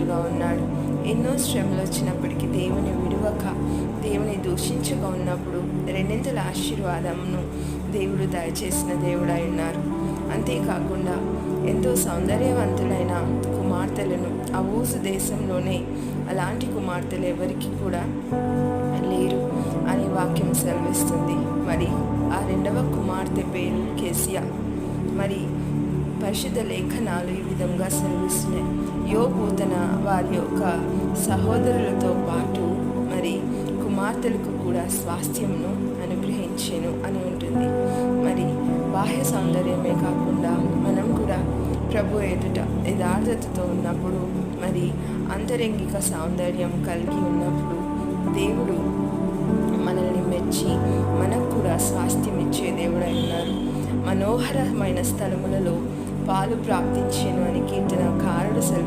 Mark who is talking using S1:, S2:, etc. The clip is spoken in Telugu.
S1: కుమారుడుగా ఉన్నాడు. ఎన్నో శ్రమలు వచ్చినప్పటికీ దేవుని విడువక, దేవుని దూషించగా ఉన్నప్పుడు రెండింతల ఆశీర్వాదమును దేవుడు దయచేసిన దేవుడై ఉన్నారు. అంతేకాకుండా ఎంతో సౌందర్యవంతులైన కుమార్తెలను ఆ ఊసు దేశంలోనే అలాంటి కుమార్తెలు ఎవరికి కూడా లేరు అని వాక్యం సెలవిస్తుంది. మరి ఆ రెండవ కుమార్తె పేరు కేసియా. మరి పరిశుద్ధ లేఖనాలు ఈ విధంగా సెలవిస్తున్నాయి. యోబు తన వారి యొక్క సహోదరులతో పాటు మరి కుమార్తెలకు కూడా స్వాస్థ్యంను అనుగ్రహించెను అని ఉంటుంది. మరి బాహ్య సౌందర్యమే కాకుండా మనం కూడా ప్రభు ఎదుట యథార్థతతో ఉన్నప్పుడు, మరి అంతరంగిక సౌందర్యం కలిగి ఉన్నప్పుడు దేవుడు మనల్ని మెచ్చి మనకు కూడా స్వాస్థ్యం ఇచ్చే దేవుడై ఉన్నారు. మనోహరమైన స్థలములలో పాలు ప్రాప్తించెను అని కీర్తనకారుడు